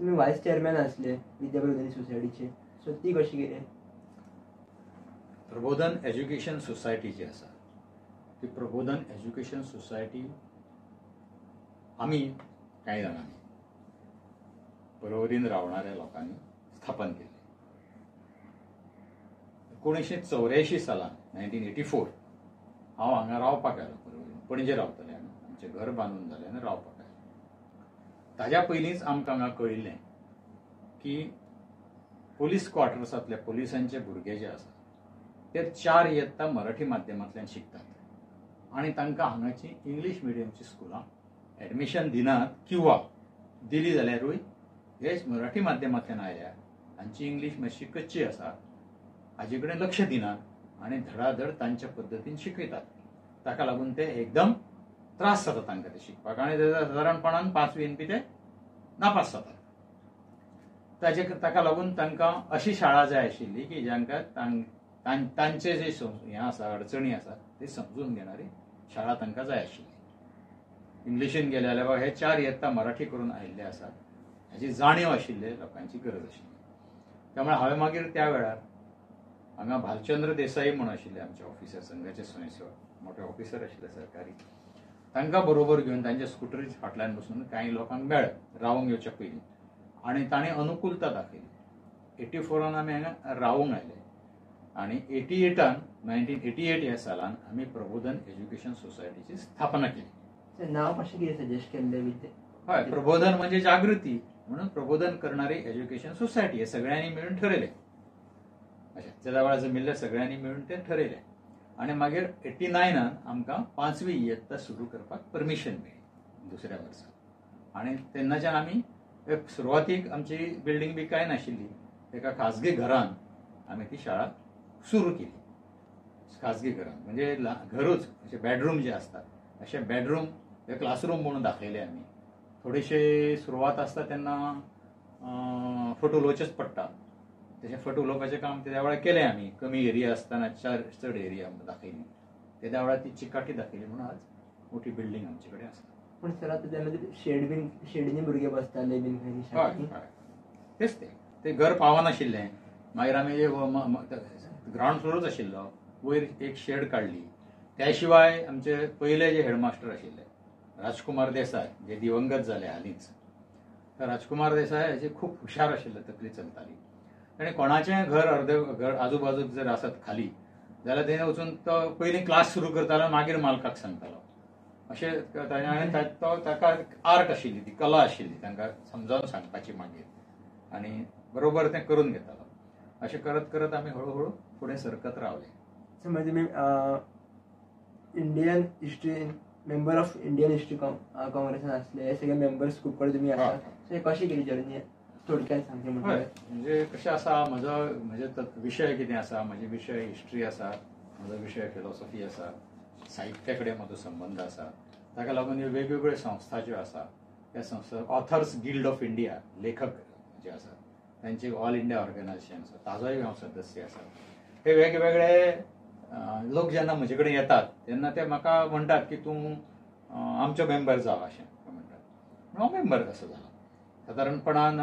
तुम्ही vice chairman असले विद्याप्रबोधिनी सोसायटीचे, सो ती कशी गेली? प्रबोधन एज्युकेशन सोसायटी जी आसा ती प्रबोधन एज्युकेशन सोसायटी आम्ही काही जाणांनी परवरीन रावणाऱ्या लोकांनी स्थापन केली. 1984 सालान 1984 हांव हांगा रावपाक आयलो. परवरीन पणजे रावतले आमी, आमचें घर बांदून जालें आनी रावपाक आयलो. ताज्या पयलींच आमकां हांगा कळिल्लें की पुलीस क्वॉर्टर्सांतले पुलिसांचे भुरगे जे आसा ते 4 इयत्ता मराठी माध्यमांतल्यान शिकतात आनी तांकां हांगाची इंग्लीश मिडियमची स्कुलां एडमिशन दिनात, किंवा दिली जाल्यारूय हे मराठी माध्यमांतल्यान आयल्या तांची इंग्लीश मातशी कच्ची आसा, हाजे कडेन लक्ष दिनात आनी धडाधड तांच्या पद्दतीन शिकयतात. ताका लागून ते एकदम त्रास जाता तांकां ते शिकपाक आनी सादारणपणान 5वीन बी ते नापास जातात. ताका लागून तांकां अशी शाळा जाय आशिल्ली की जांकां तांचे जे हें आसा, अडचणी आसा ते समजून घेणारी शाळा तांकां जाय आशिल्ली. इंग्लिशीन गेले जाल्यार हे 4 इयत्ता मराठी करून आयिल्ले आसात हाची जाणीव आशिल्ले लोकांची गरज आशिल्ली. त्यामुळे हांवें मागीर त्या वेळार हांगा भालचंद्र देसाई म्हूण आशिल्ले आमचे ऑफिसर, संघाचे स्वयंसेवक, मोठे ऑफिसर आशिल्ले सरकारी, तांकां बरोबर घेवन तांच्या स्कुटरी फाटल्यान बसून काही लोकांक मेळ्ळे रावूंक येवच्या पयलीं, आनी ताणें अनुकूलता दाखयली. 84 आमी हांगा रावूंक आयले आनी 1988 ह्या सालान आमी प्रबोधन एज्युकेशन सोसायटीची स्थापना केली. नाव कशें कितें सजेस्ट केल्लें? हय, प्रबोधन म्हणजे जागृती म्हणून प्रबोधन करणारी एज्युकेशन सोसायटी हे सगळ्यांनी मिळून ठरयलें. अशें त्या वेळार जमिल्ल्या सगळ्यांनी मिळून ते ठरयलें. आनी मागीर 89 आमकां 5वी इयत्ता सुरू करपाक परमिशन मेळ्ळी दुसऱ्या वर्सा. आनी तेन्नाच्यान आमी सुरवातीक आमची बिल्डींग बी कांय नाशिल्ली, एका खाजगी घरान आमी ती शाळा सुरू केली. खाजगी घरान म्हणजे घरूच अशे बेडरूम जे आसतात अशे बेडरूम हे क्लासरूम म्हणून दाखयले आमी. थोडेशे सुरवात आसता तेन्ना फट उलोवचेच पडटा, तशें फट उलोवपाचें काम त्या वेळार केलें आमी. कमी एरिया आसतना चड एरिया दाखयली, त्या वेळार ती चिकाटी दाखयली म्हणून आज मोठी बिल्डींग आमचे कडेन आसा. पूण सर आतां त्यामध्ये शेडींनी भुरगे बसताले बीन हय, तेच ते घर पावनाशिल्लें. मागीर आमी ग्रावंड फ्लोरूच आशिल्लो, वयर एक शेड काडली. त्या शिवाय आमचे पयले जे हेडमास्टर आशिल्ले राजकुमार देसाय, जे दिवंगत जाले हालींच, राजकुमार देसाय हेजे खूब हुशार आशिल्ले, तकली चलताली. ताणें कोणाचें घर आजूबाजूक जर आसत खाली जाल्यार तेणें वचून तो पयलीं क्लास सुरू करतालो, मागीर मालकाक सांगतालो. अशें ताका आर्ट आशिल्ली, ती कला आशिल्ली तांकां समजावन सांगपाची मागीर, आनी बरोबर तें करून घेतालो. अशें करत करत आमी हळू फुडें सरकत रावले. समज तुमी Indian history member of Indian history काँग्रेसान आसले, हे सगळे मेंबर्स खूब कडेन तुमी आसा, सो कशी केली जर्नी थोडक्यात सांगचे म्हणजे कशें आसा, म्हजे विशय कितें आसा, म्हजे विशय हिस्ट्री आसा, म्हजो विशय फिलॉसॉफी आसा, साहित्या कडेन म्हजो संबंध आसा. ताका लागून ह्यो वेगवेगळ्यो संस्था ज्यो आसा त्या संस्था, ऑथर्स गिल्ड ऑफ इंडिया, लेखक जे आसा तांची ऑल इंडिया ऑर्गनायझेशन आसा, ताजोय हांव सदस्य आसा. हे वेगवेगळे लोक जेन्ना म्हजे कडेन येतात तेन्ना ते म्हाका म्हणटात की तूं आमचो मेंबर जाव अशें म्हणटात. हांव मेंबर कसो जालो सादारणपणान